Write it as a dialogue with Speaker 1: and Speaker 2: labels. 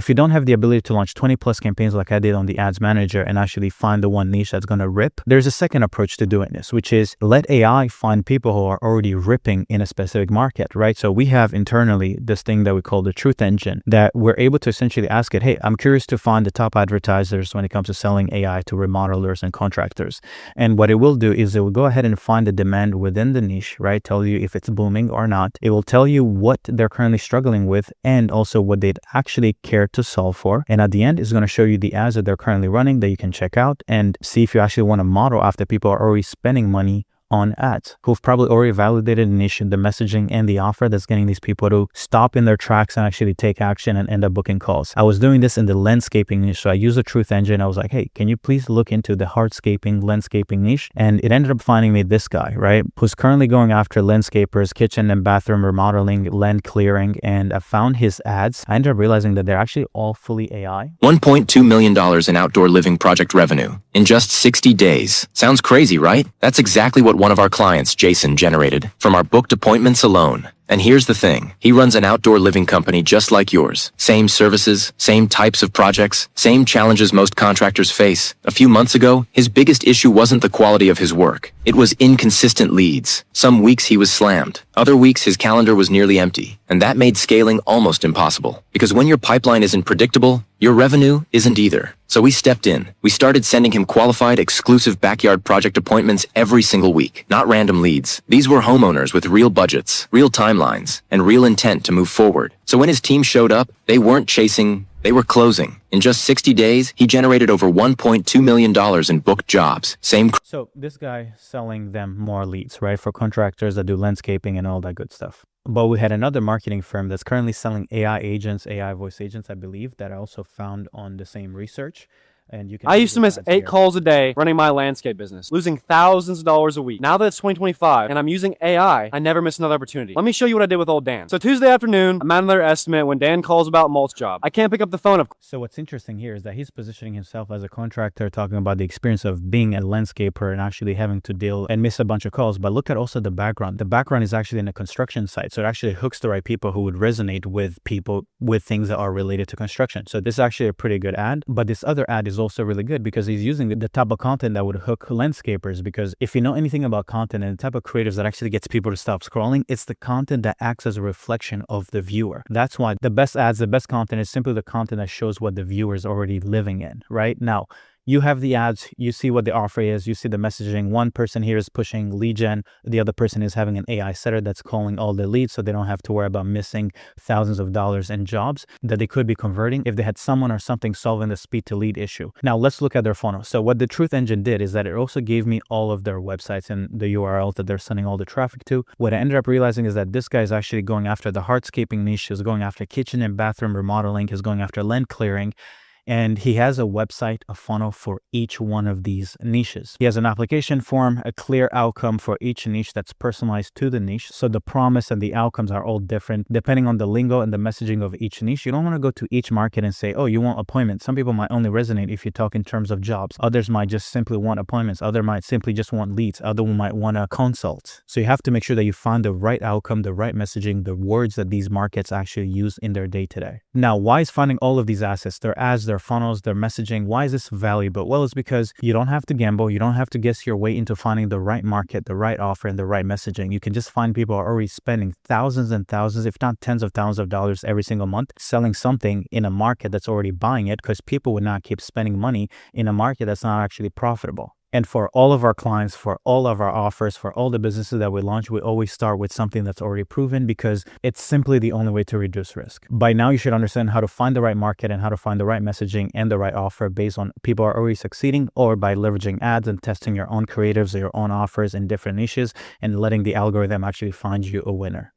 Speaker 1: If you don't have the ability to launch 20 plus campaigns like I did on the ads manager and actually find the one niche that's going to rip, there's a second approach to doing this, which is let AI find people who are already ripping in a specific market, right? So we have internally this thing that we call the truth engine that we're able to essentially ask it, hey, I'm curious to find the top advertisers when it comes to selling AI to remodelers and contractors. And what it will do is it will go ahead and find the demand within the niche, right? Tell you if it's booming or not. It will tell you what they're currently struggling with and also what they'd actually care to solve for. And at the end, it's going to show you the ads that they're currently running that you can check out and see if you actually want to model after people are already spending money on ads, who've probably already validated the niche, the messaging, and the offer that's getting these people to stop in their tracks and actually take action and end up booking calls. I was doing this in the landscaping niche, so I used a truth engine. I was like, hey, can you please look into the hardscaping, landscaping niche? And it ended up finding me this guy, right, who's currently going after landscapers, kitchen and bathroom remodeling, land clearing, and I found his ads. I ended up realizing that they're actually all fully AI.
Speaker 2: $1.2 million in outdoor living project revenue in just 60 days. Sounds crazy, right? That's exactly what one of our clients, Jason, generated from our booked appointments alone. And here's the thing, he runs an outdoor living company just like yours. Same services, same types of projects, same challenges most contractors face. A few months ago, his biggest issue wasn't the quality of his work. It was inconsistent leads. Some weeks he was slammed. Other weeks his calendar was nearly empty. And that made scaling almost impossible. Because when your pipeline isn't predictable, your revenue isn't either. So we stepped in. We started sending him qualified, exclusive backyard project appointments every single week, not random leads. These were homeowners with real budgets, real timelines, and real intent to move forward. So when his team showed up, they weren't chasing, they were closing. In just 60 days, he generated over $1.2 million in booked jobs.
Speaker 1: So this guy selling them more leads, right? For contractors that do landscaping and all that good stuff. But we had another marketing firm that's currently selling AI agents, AI voice agents, I believe, that I also found on the same research. And you can
Speaker 3: I used to miss 8 calls a day running my landscape business, losing thousands of dollars a week. Now that it's 2025 and I'm using AI, I never miss another opportunity. Let me show you what I did with old Dan. So Tuesday afternoon, I'm at another estimate when Dan calls about mulch job. I can't pick up the phone.
Speaker 1: So what's interesting here is that he's positioning himself as a contractor, talking about the experience of being a landscaper and actually having to deal and miss a bunch of calls. But look at also the background. The background is actually in a construction site. So it actually hooks the right people who would resonate with people with things that are related to construction. So this is actually a pretty good ad. But this other ad is also really good because he's using the type of content that would hook landscapers. Because if you know anything about content and the type of creatives that actually gets people to stop scrolling, it's the content that acts as a reflection of the viewer. That's why the best ads, the best content is simply the content that shows what the viewer is already living in, right? Now, you have the ads, you see what the offer is, you see the messaging. One person here is pushing lead gen, the other person is having an AI setter that's calling all the leads so they don't have to worry about missing thousands of dollars in jobs that they could be converting if they had someone or something solving the speed to lead issue. Now let's look at their funnel. So what the Truth Engine did is that it also gave me all of their websites and the URLs that they're sending all the traffic to. What I ended up realizing is that this guy is actually going after the hardscaping niche, he's going after kitchen and bathroom remodeling, he's going after land clearing. And he has a website, a funnel for each one of these niches. He has an application form, a clear outcome for each niche that's personalized to the niche. So the promise and the outcomes are all different depending on the lingo and the messaging of each niche. You don't want to go to each market and say, oh, you want appointments. Some people might only resonate if you talk in terms of jobs. Others might just simply want appointments. Others might simply just want leads. Others might want a consult. So you have to make sure that you find the right outcome, the right messaging, the words that these markets actually use in their day-to-day. Now, why is finding all of these assets, their ads, their funnels, their messaging, why is this valuable? Well, it's because you don't have to gamble. You don't have to guess your way into finding the right market, the right offer, and the right messaging. You can just find people who are already spending thousands and thousands, if not tens of thousands of dollars every single month, selling something in a market that's already buying it, because people would not keep spending money in a market that's not actually profitable. And for all of our clients, for all of our offers, for all the businesses that we launch, we always start with something that's already proven because it's simply the only way to reduce risk. By now, you should understand how to find the right market and how to find the right messaging and the right offer based on people are already succeeding, or by leveraging ads and testing your own creatives or your own offers in different niches and letting the algorithm actually find you a winner.